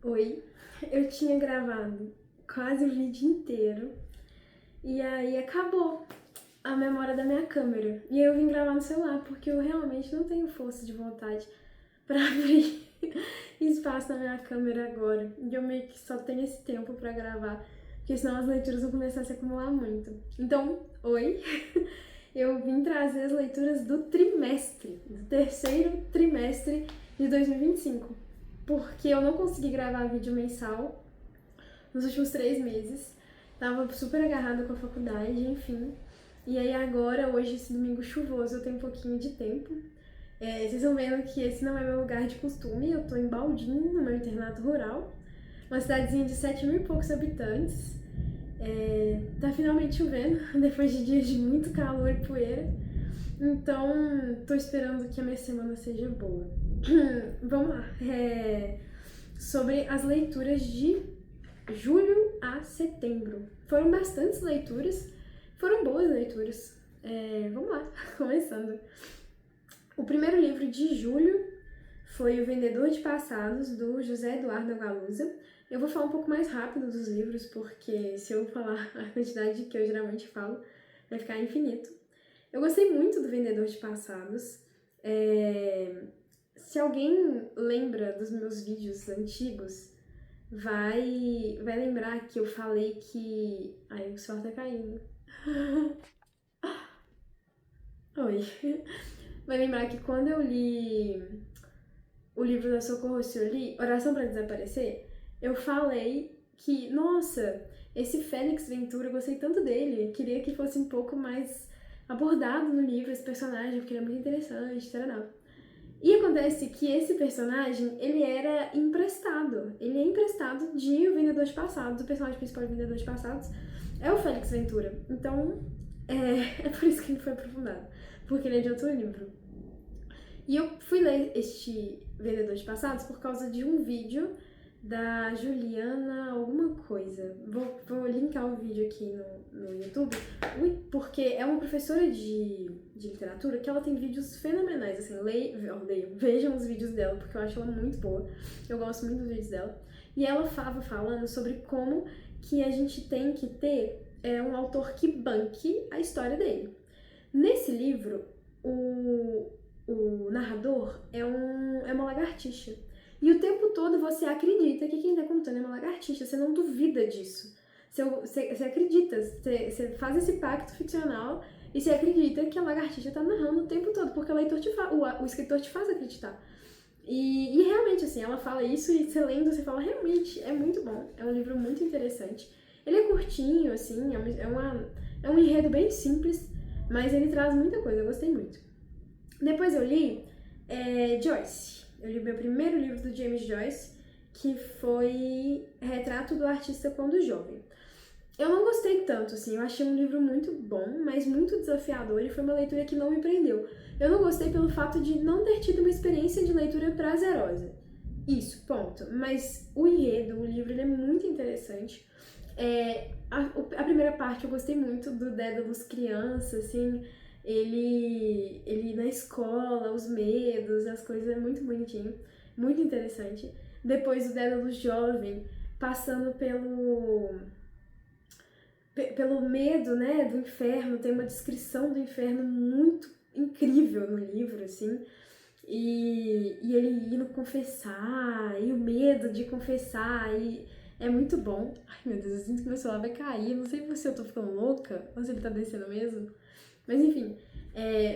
Oi, eu tinha gravado quase o vídeo inteiro e aí acabou a memória da minha câmera. E aí eu vim gravar no celular porque eu realmente não tenho força de vontade pra abrir espaço na minha câmera agora. E eu meio que só tenho esse tempo pra gravar, porque senão as leituras vão começar a se acumular muito. Então, oi, eu vim trazer as leituras do trimestre, do terceiro trimestre de 2025. Porque eu não consegui gravar vídeo mensal nos últimos 3 meses. Tava super agarrada com a faculdade, enfim. E aí agora, hoje, esse domingo chuvoso, eu tenho um pouquinho de tempo. Vocês estão vendo que esse não é meu lugar de costume. Eu tô em Baldinho, no meu internato rural. Uma cidadezinha de 7 mil e poucos habitantes. Tá finalmente chovendo, depois de dias de muito calor e poeira. Então, tô esperando que a minha semana seja boa. Vamos lá. Sobre as leituras de julho a setembro. Foram bastantes leituras, foram boas leituras. Vamos lá, começando. O primeiro livro de julho foi O Vendedor de Passados, do José Eduardo Galuza. Eu vou falar um pouco mais rápido dos livros, porque se eu falar a quantidade que eu geralmente falo, vai ficar infinito. Eu gostei muito do Vendedor de Passados. Se alguém lembra dos meus vídeos antigos, vai lembrar que eu falei que... Ai, o sol tá caindo. Oi. Vai lembrar que quando eu li o livro da Socorro Surli, Oração para Desaparecer, eu falei que, nossa, esse Félix Ventura, eu gostei tanto dele, queria que fosse um pouco mais abordado no livro, esse personagem, porque ele é muito interessante, tal. E acontece que esse personagem, ele era emprestado. Ele é emprestado de O Vendedor de Passados. O personagem principal do Vendedor de Passados é o Félix Ventura. Então, é por isso que ele foi aprofundado. Porque ele é de outro livro. E eu fui ler este Vendedor de Passados por causa de um vídeo da Juliana alguma coisa. Vou linkar o vídeo aqui no YouTube. Porque é uma professora de literatura que ela tem vídeos fenomenais. Assim, vejam os vídeos dela, porque eu acho ela muito boa. Eu gosto muito dos vídeos dela. E ela estava falando sobre como que a gente tem que ter um autor que banque a história dele. Nesse livro, o narrador é uma lagartixa. E o tempo todo você acredita que quem tá contando é uma lagartixa, você não duvida disso. Você acredita, você faz esse pacto ficcional e você acredita que a lagartixa tá narrando o tempo todo, porque o escritor te faz acreditar. E realmente, assim, ela fala isso e você lendo, você fala, realmente, é muito bom. É um livro muito interessante. Ele é curtinho, assim, é um enredo bem simples, mas ele traz muita coisa, eu gostei muito. Depois eu li Joyce. Eu li o meu primeiro livro do James Joyce, que foi Retrato do Artista Quando Jovem. Eu não gostei tanto, assim, eu achei um livro muito bom, mas muito desafiador e foi uma leitura que não me prendeu. Eu não gostei pelo fato de não ter tido uma experiência de leitura prazerosa. Isso, ponto. Mas o enredo, o livro, ele é muito interessante. A primeira parte eu gostei muito do Dédalus criança, assim, ele na escola, os medos, as coisas, é muito bonitinho, muito interessante. Depois o Dédalus jovem, passando pelo medo, né, do inferno, tem uma descrição do inferno muito incrível no livro, assim, e ele indo confessar, e o medo de confessar, e é muito bom. Ai, meu Deus, eu sinto que meu celular vai cair, não sei se eu tô ficando louca, ou se ele tá descendo mesmo, mas enfim,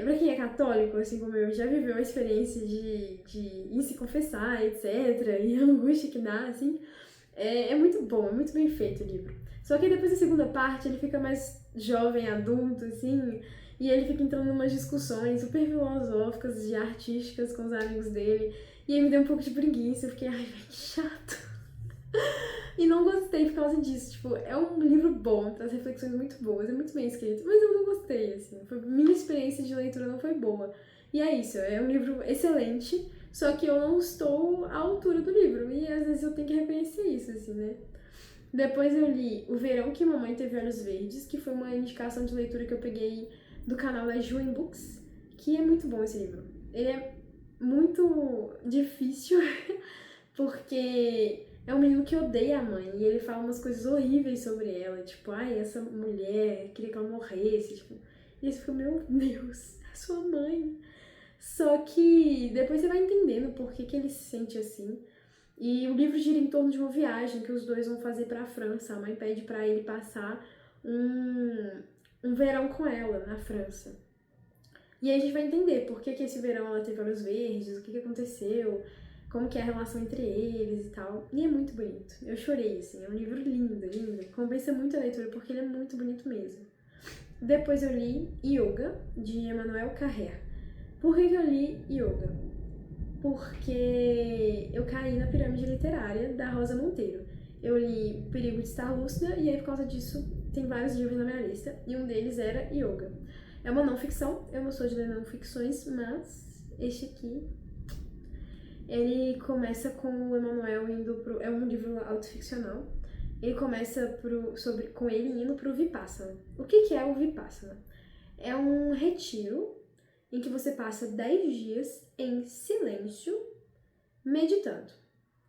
pra quem é católico, assim como eu, já viveu a experiência de ir se confessar, etc, e a angústia que dá, assim, é muito bom, é muito bem feito o livro. Só que depois da segunda parte ele fica mais jovem, adulto, assim, e ele fica entrando em umas discussões super filosóficas e artísticas com os amigos dele. E aí me deu um pouco de preguiça, eu fiquei, ai, que chato. E não gostei por causa disso. Tipo, é um livro bom, traz reflexões muito boas, é muito bem escrito, mas eu não gostei, assim. Minha experiência de leitura não foi boa. E é isso, é um livro excelente, só que eu não estou à altura do livro. E às vezes eu tenho que reconhecer isso, assim, né? Depois eu li O Verão que Mamãe Teve Olhos Verdes, que foi uma indicação de leitura que eu peguei do canal da Juen Books, que é muito bom esse livro. Ele é muito difícil, porque é um menino que odeia a mãe. E ele fala umas coisas horríveis sobre ela. Tipo, ai, essa mulher, queria que ela morresse. Tipo, e você fica, meu Deus, é sua mãe. Só que depois você vai entendendo por que ele se sente assim. E o livro gira em torno de uma viagem que os dois vão fazer pra França. A mãe pede pra ele passar um verão com ela na França. E aí a gente vai entender por que esse verão ela teve olhos verdes, o que aconteceu, como que é a relação entre eles e tal. E é muito bonito. Eu chorei, assim. É um livro lindo, lindo. Compensa muito a leitura porque ele é muito bonito mesmo. Depois eu li Yoga, de Emmanuel Carrère. Por que eu li Yoga? Porque eu caí na pirâmide literária da Rosa Monteiro. Eu li O Perigo de Estar Lúcida e aí por causa disso tem vários livros na minha lista e um deles era Yoga. É uma não ficção, eu não sou de ler não ficções, mas este aqui ele começa com o Emmanuel indo pro... É um livro autoficcional. Ele começa com ele indo pro Vipassana. O que é o Vipassana? É um retiro em que você passa 10 dias em silêncio, meditando.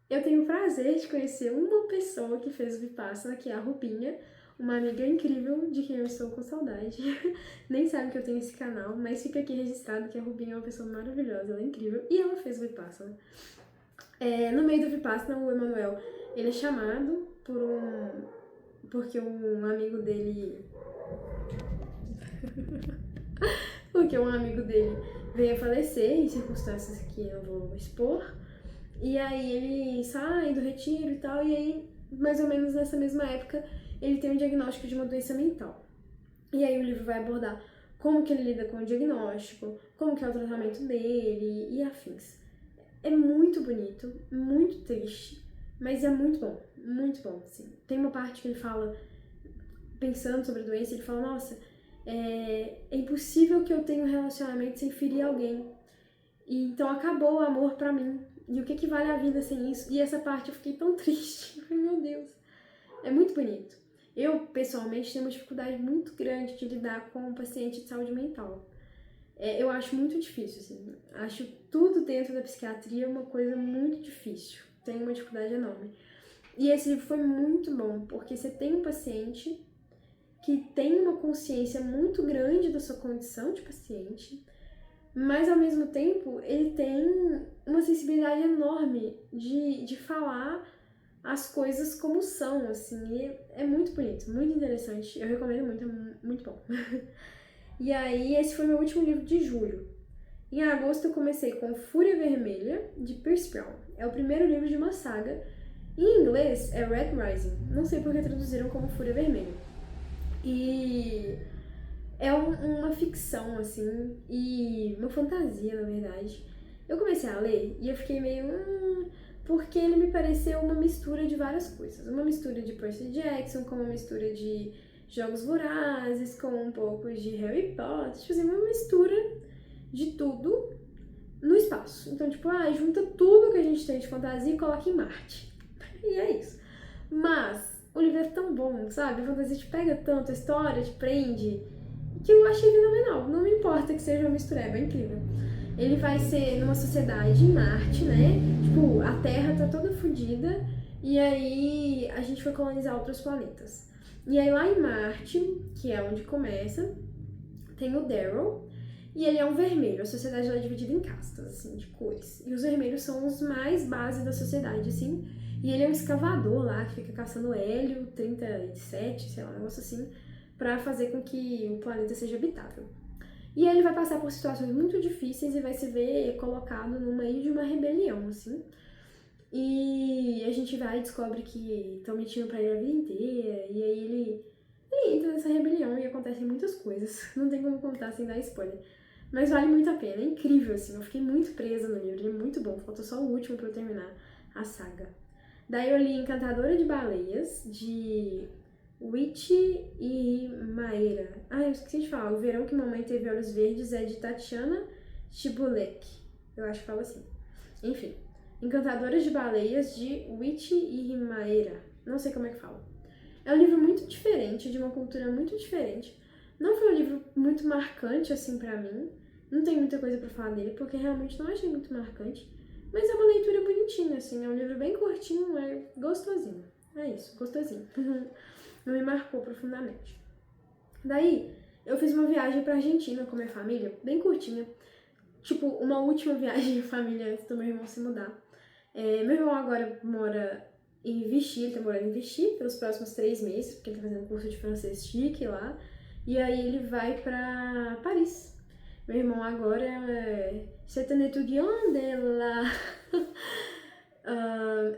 Eu tenho o prazer de conhecer uma pessoa que fez o Vipassana, que é a Rubinha, uma amiga incrível de quem eu estou com saudade. Nem sabe que eu tenho esse canal, mas fica aqui registrado que a Rubinha é uma pessoa maravilhosa, ela é incrível, e ela fez o Vipassana. No meio do Vipassana, o Emmanuel, ele é chamado porque um amigo dele... porque um amigo dele veio a falecer em circunstâncias que eu não vou expor. E aí ele sai do retiro e tal, e aí, mais ou menos nessa mesma época, ele tem um diagnóstico de uma doença mental. E aí o livro vai abordar como que ele lida com o diagnóstico, como que é o tratamento dele e afins. É muito bonito, muito triste, mas é muito bom, assim. Tem uma parte que ele fala, pensando sobre a doença, ele fala, nossa, é impossível que eu tenha um relacionamento sem ferir alguém. E então acabou o amor pra mim. E o que vale a vida sem isso? E essa parte eu fiquei tão triste. Eu falei, meu Deus. É muito bonito. Eu, pessoalmente, tenho uma dificuldade muito grande de lidar com um paciente de saúde mental. Eu acho muito difícil, assim. Acho tudo dentro da psiquiatria uma coisa muito difícil. Tenho uma dificuldade enorme. E esse livro foi muito bom, porque você tem um paciente que tem uma consciência muito grande da sua condição de paciente, mas ao mesmo tempo ele tem uma sensibilidade enorme de falar as coisas como são, assim, e é muito bonito, muito interessante, eu recomendo muito, é muito bom. E aí esse foi meu último livro de julho. Em agosto eu comecei com Fúria Vermelha, de Pierce Brown. É o primeiro livro de uma saga. Em inglês é Red Rising, não sei porque traduziram como Fúria Vermelha. E é uma ficção, assim, e uma fantasia, na verdade. Eu comecei a ler e eu fiquei meio... porque ele me pareceu uma mistura de várias coisas. Uma mistura de Percy Jackson, com uma mistura de Jogos Vorazes, com um pouco de Harry Potter. Tipo assim, uma mistura de tudo no espaço. Então, tipo, junta tudo que a gente tem de fantasia e coloca em Marte. E é isso. Mas o livro é tão bom, sabe? A fantasia te pega tanto, a história te prende, que eu achei fenomenal. Não me importa que seja uma mistureba, é incrível. Ele vai ser numa sociedade em Marte, né? Tipo, a Terra tá toda fodida e aí a gente foi colonizar outros planetas. E aí lá em Marte, que é onde começa, tem o Daryl e ele é um vermelho. A sociedade lá é dividida em castas, assim, de cores. E os vermelhos são os mais base da sociedade, assim. E ele é um escavador lá que fica caçando hélio 37, sei lá, um negócio assim, pra fazer com que o planeta seja habitável. E aí ele vai passar por situações muito difíceis e vai se ver colocado no meio de uma rebelião, assim. E a gente vai e descobre que estão mentindo pra ele a vida inteira, e aí ele entra nessa rebelião e acontecem muitas coisas. Não tem como contar sem dar spoiler. Mas vale muito a pena, é incrível, assim. Eu fiquei muito presa no livro, ele é muito bom. Faltou só o último pra eu terminar a saga. Daí eu li Encantadora de Baleias, de Witchy e Maera. Eu esqueci de falar. O Verão que Mamãe Teve Olhos Verdes é de Tatiana Chibulek. Eu acho que fala assim. Enfim. Encantadora de Baleias, de Witchy e Maera. Não sei como é que fala. É um livro muito diferente, de uma cultura muito diferente. Não foi um livro muito marcante, assim, pra mim. Não tem muita coisa pra falar dele, porque realmente não achei muito marcante. Mas é uma leitura bonitinha, assim, é um livro bem curtinho, é gostosinho. É isso, gostosinho. Não me marcou profundamente. Daí, eu fiz uma viagem pra Argentina com minha família, bem curtinha. Tipo, uma última viagem em família antes do meu irmão se mudar. Meu irmão agora mora em Vichy, ele tá morando em Vichy pelos próximos 3 meses, porque ele tá fazendo um curso de francês chique lá. E aí ele vai pra Paris. Meu irmão agora c'est un étudiant de la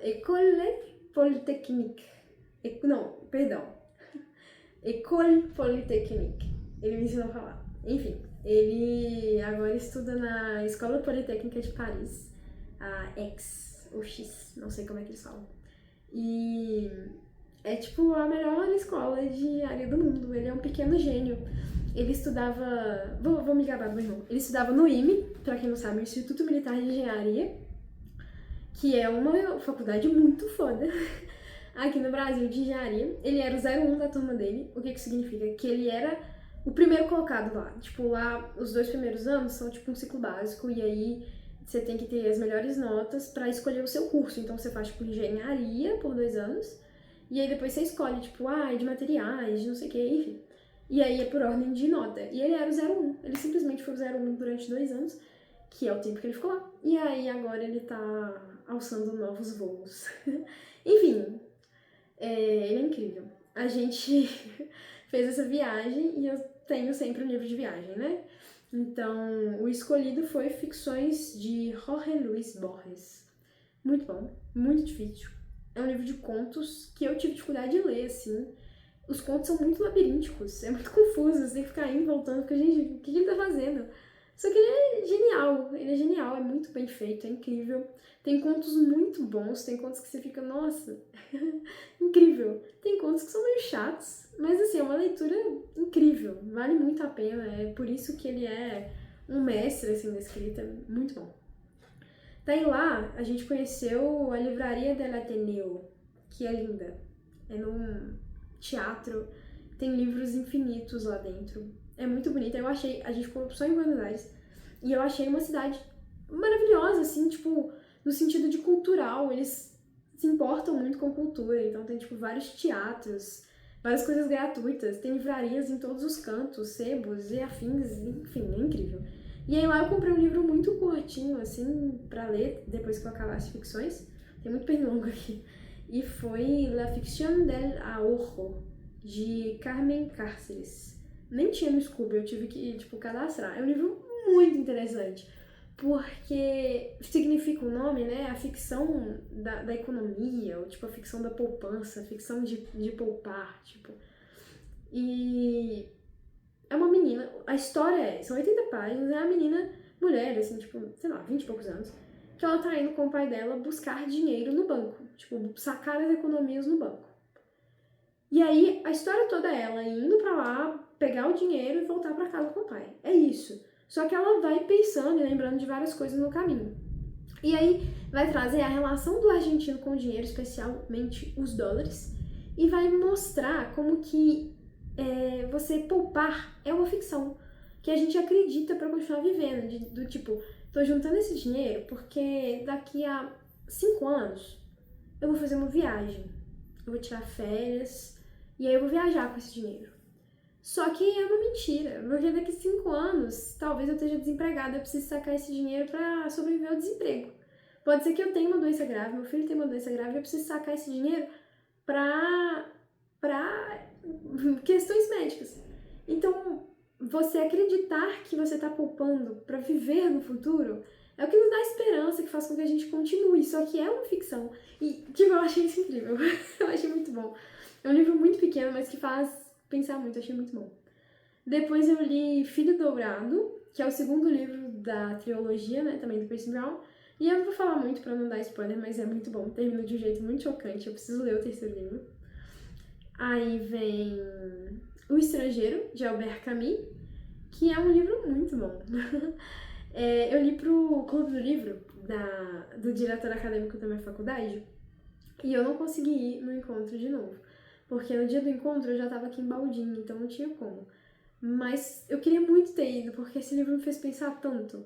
École Polytechnique. Não, perdão. École Polytechnique. Ele me ensinou a falar. Enfim, ele agora estuda na Escola Politécnica de Paris, a X, ou X, não sei como é que eles falam. E é tipo a melhor escola de engenharia do mundo. Ele é um pequeno gênio. Ele estudava. Vou me gabar do meu irmão. Ele estudava no IME, pra quem não sabe, o Instituto Militar de Engenharia, que é uma faculdade muito foda aqui no Brasil de engenharia. Ele era o 01 da turma dele. O que significa? Que ele era o primeiro colocado lá. Tipo, lá os 2 primeiros anos são tipo um ciclo básico, e aí você tem que ter as melhores notas pra escolher o seu curso. Então você faz tipo engenharia por 2 anos, e aí depois você escolhe, tipo, de materiais, de não sei o que, enfim. E aí é por ordem de nota. E ele era o 01. Ele simplesmente foi o 01 durante 2 anos, que é o tempo que ele ficou lá. E aí agora ele tá alçando novos voos. Enfim, ele é incrível. A gente fez essa viagem e eu tenho sempre um livro de viagem, né? Então, o escolhido foi Ficções de Jorge Luis Borges. Muito bom, muito difícil. É um livro de contos que eu tive dificuldade de ler, assim. Os contos são muito labirínticos, é muito confuso, você tem que ficar indo e voltando, porque, gente, o que ele tá fazendo? Só que ele é genial, é muito bem feito, é incrível. Tem contos muito bons, tem contos que você fica, nossa, incrível. Tem contos que são meio chatos, mas assim, é uma leitura incrível, vale muito a pena, é por isso que ele é um mestre, assim, da escrita, muito bom. Daí lá, a gente conheceu a Livraria del Ateneu, que é linda. É num teatro, tem livros infinitos lá dentro. É muito bonita. A gente ficou só em Buenos Aires, e eu achei uma cidade maravilhosa, assim, tipo, no sentido de cultural. Eles se importam muito com cultura, então tem, tipo, vários teatros, várias coisas gratuitas, tem livrarias em todos os cantos, sebos e afins, enfim, é incrível. E aí lá eu comprei um livro muito curtinho, assim, pra ler depois que eu acabar as ficções. Tem muito pernilongo aqui. E foi La Ficción del Ahorro, de Carmen Cárceres. Nem tinha no Scooby, eu tive que, tipo, cadastrar. É um livro muito interessante, porque significa o nome, né? A ficção da economia, ou tipo, a ficção da poupança, a ficção de poupar, tipo. E é uma menina, a história são 80 páginas, é a menina, mulher, assim, tipo, sei lá, 20 e poucos anos, que ela tá indo com o pai dela buscar dinheiro no banco, tipo, sacar as economias no banco. E aí, a história toda é ela indo pra lá, pegar o dinheiro e voltar pra casa com o pai. É isso. Só que ela vai pensando e lembrando de várias coisas no caminho. E aí, vai trazer a relação do argentino com o dinheiro, especialmente os dólares, e vai mostrar como que você poupar é uma ficção, que a gente acredita pra continuar vivendo, do tipo, tô juntando esse dinheiro porque daqui a 5 anos eu vou fazer uma viagem, eu vou tirar férias, e aí eu vou viajar com esse dinheiro. Só que é uma mentira, porque daqui a 5 anos, talvez eu esteja desempregada, eu preciso sacar esse dinheiro pra sobreviver ao desemprego. Pode ser que eu tenha uma doença grave, meu filho tem uma doença grave, e eu preciso sacar esse dinheiro pra questões médicas. Então, você acreditar que você tá poupando pra viver no futuro é o que nos dá esperança, que faz com que a gente continue, só que é uma ficção. E, tipo, eu achei isso incrível, eu achei muito bom. É um livro muito pequeno, mas que faz pensar muito, achei muito bom. Depois eu li Filho Dourado, que é o segundo livro da trilogia, né, também do Percy Brown. E eu não vou falar muito pra não dar spoiler, mas é muito bom, termina de um jeito muito chocante, eu preciso ler o terceiro livro. Aí vem O Estrangeiro, de Albert Camus, que é um livro muito bom. Eu li pro Clube do Livro, do diretor acadêmico da minha faculdade, e eu não consegui ir no encontro de novo. Porque no dia do encontro eu já tava aqui em Baldinho, então não tinha como. Mas eu queria muito ter ido, porque esse livro me fez pensar tanto.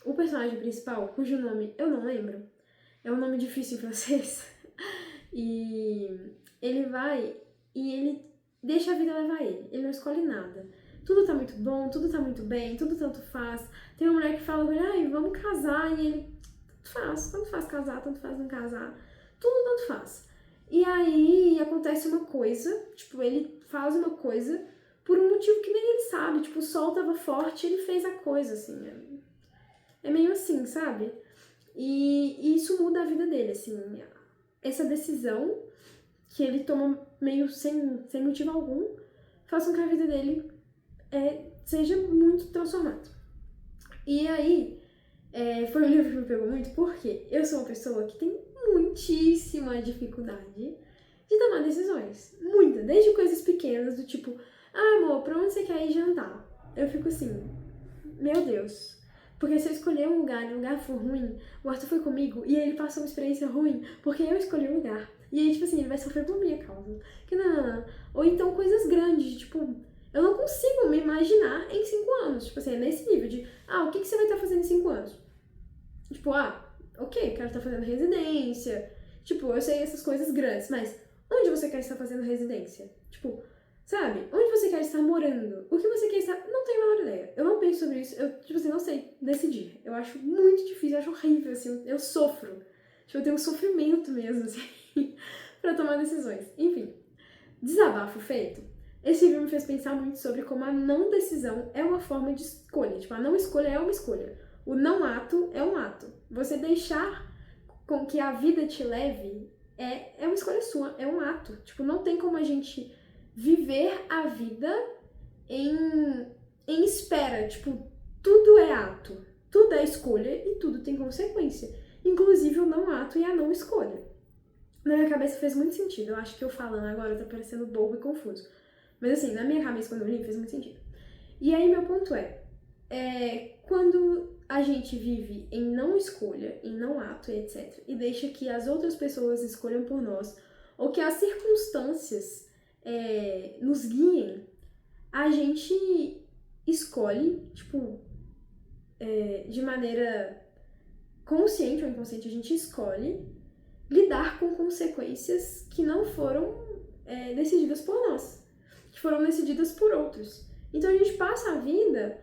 o personagem principal, cujo nome eu não lembro, é um nome difícil em francês, e ele vai e ele deixa a vida levar ele não escolhe nada. Tudo tá muito bom, tudo tá muito bem, tudo tanto faz. Tem uma mulher que fala com ele, ai, vamos casar, e ele, tanto faz casar, tanto faz não casar, tudo tanto faz. E aí acontece uma coisa, tipo, ele faz uma coisa por um motivo que nem ele sabe, tipo, o sol tava forte, ele fez a coisa, assim, é meio assim, sabe? E isso muda a vida dele, assim, essa decisão que ele toma meio sem motivo algum, faz com que a vida dele seja muito transformada. E aí, foi um livro que me pegou muito, porque eu sou uma pessoa que tem muitíssima dificuldade de tomar decisões. Muita, desde coisas pequenas, do tipo, ah, amor, pra onde você quer ir jantar? Eu fico assim, meu Deus. Porque se eu escolher um lugar e o lugar for ruim, o Arthur foi comigo e ele passou uma experiência ruim porque eu escolhi o lugar. E aí, tipo assim, ele vai sofrer por minha causa. Que não. Ou então coisas grandes, tipo, eu não consigo me imaginar em 5 anos. Tipo assim, é nesse nível de, o que você vai estar fazendo em 5 anos? Tipo, ok, quero estar fazendo residência. Tipo, eu sei essas coisas grandes, mas onde você quer estar fazendo residência? Tipo, sabe? Onde você quer estar morando? O que você quer estar... Não tenho a menor ideia. Eu não penso sobre isso. Eu, tipo assim, não sei decidir. Eu acho muito difícil, eu acho horrível, assim. Eu sofro. Tipo, eu tenho um sofrimento mesmo, assim, pra tomar decisões. Enfim, desabafo feito. Esse livro me fez pensar muito sobre como a não decisão é uma forma de escolha. Tipo, a não escolha é uma escolha. O não ato é um ato. Você deixar com que a vida te leve é uma escolha sua, é um ato. Tipo, não tem como a gente viver a vida em espera. Tipo, tudo é ato, tudo é escolha e tudo tem consequência. Inclusive o não ato e a não escolha. Na minha cabeça fez muito sentido. Eu acho que eu falando agora tá parecendo bobo e confuso. Mas assim, na minha cabeça quando eu li fez muito sentido. E aí meu ponto quando a gente vive em não escolha, em não ato, etc., e deixa que as outras pessoas escolham por nós, ou que as circunstâncias nos guiem, a gente escolhe, tipo, de maneira consciente ou inconsciente, a gente escolhe lidar com consequências que não foram decididas por nós, que foram decididas por outros. Então a gente passa a vida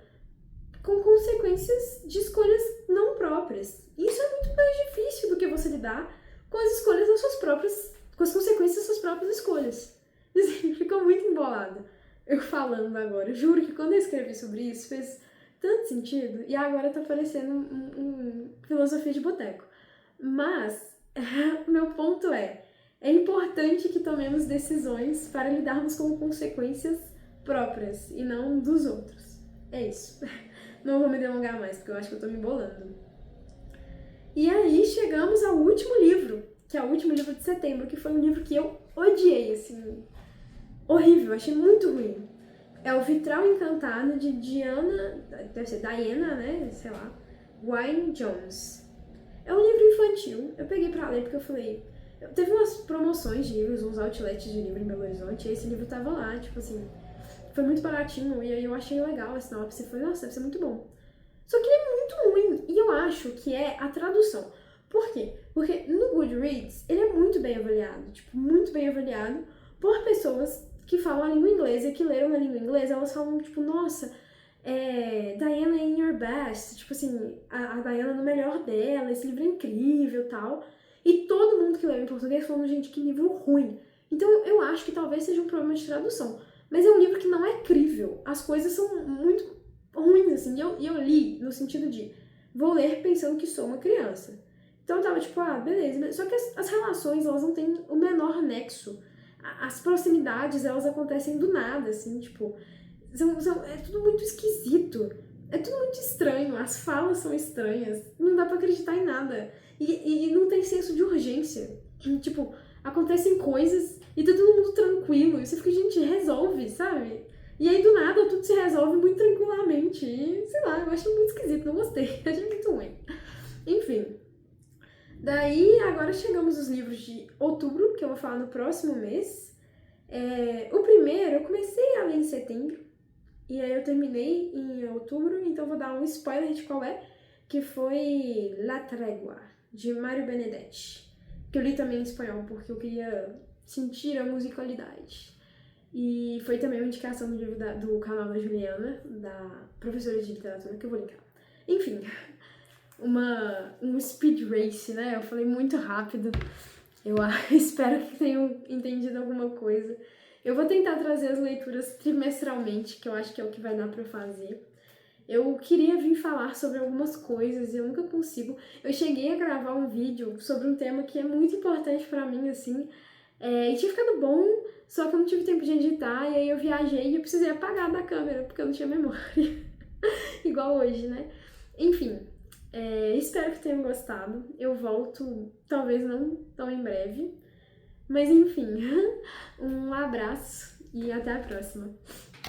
com consequências de escolhas não próprias. Isso é muito mais difícil do que você lidar com as escolhas das suas próprias, com as consequências das suas próprias escolhas. Assim, ficou muito embolado eu falando agora. Eu juro que quando eu escrevi sobre isso fez tanto sentido e agora tá parecendo um filosofia de boteco. Mas meu ponto é importante que tomemos decisões para lidarmos com consequências próprias e não dos outros. É isso. Não vou me delongar mais, porque eu acho que eu tô me embolando. E aí chegamos ao último livro, que é o último livro de setembro, que foi um livro que eu odiei, assim, horrível, achei muito ruim. É O Vitral Encantado, de Diana, deve ser Diana, né, sei lá, Wynne Jones. É um livro infantil, eu peguei pra ler porque eu falei... Teve umas promoções de livros, uns outlets de livro em Belo Horizonte, e esse livro tava lá, tipo assim... Foi muito baratinho, e aí eu achei legal a sinopse, foi, nossa, deve ser muito bom. Só que ele é muito ruim, e eu acho que é a tradução. Por quê? Porque no Goodreads, ele é muito bem avaliado, tipo, muito bem avaliado por pessoas que falam a língua inglesa e que leram na língua inglesa, elas falam, tipo, nossa, Diana in your best, tipo assim, a Diana no melhor dela, esse livro é incrível e tal. E todo mundo que leu em português falando, gente, que livro ruim. Então eu acho que talvez seja um problema de tradução. Mas é um livro que não é crível. As coisas são muito ruins, assim. E eu li no sentido de, vou ler pensando que sou uma criança. Então eu tava tipo, beleza. Só que as relações, elas não têm o menor nexo. As proximidades, elas acontecem do nada, assim, tipo... é tudo muito esquisito. É tudo muito estranho. As falas são estranhas. Não dá pra acreditar em nada. E não tem senso de urgência. Tipo, acontecem coisas e tá todo mundo tranquilo. E você fica, gente, resolve, sabe? E aí, do nada, tudo se resolve muito tranquilamente. E, sei lá, eu acho muito esquisito, não gostei. Achei muito ruim. Enfim. Daí, agora chegamos aos livros de outubro, que eu vou falar no próximo mês. O primeiro, eu comecei a ler em setembro. E aí eu terminei em outubro, então eu vou dar um spoiler de qual é. que foi La Trégua, de Mário Benedetti, que eu li também em espanhol porque eu queria sentir a musicalidade. E foi também uma indicação do livro do canal da Juliana, da professora de literatura, que eu vou linkar. Enfim, um speed race, né? Eu falei muito rápido. Eu espero que tenham entendido alguma coisa. Eu vou tentar trazer as leituras trimestralmente, que eu acho que é o que vai dar pra eu fazer. Eu queria vir falar sobre algumas coisas e eu nunca consigo. Eu cheguei a gravar um vídeo sobre um tema que é muito importante pra mim, assim, e tinha ficado bom, só que eu não tive tempo de editar, e aí eu viajei e eu precisei apagar da câmera, porque eu não tinha memória. Igual hoje, né? Enfim, espero que tenham gostado. Eu volto, talvez não tão em breve. Mas enfim, um abraço e até a próxima.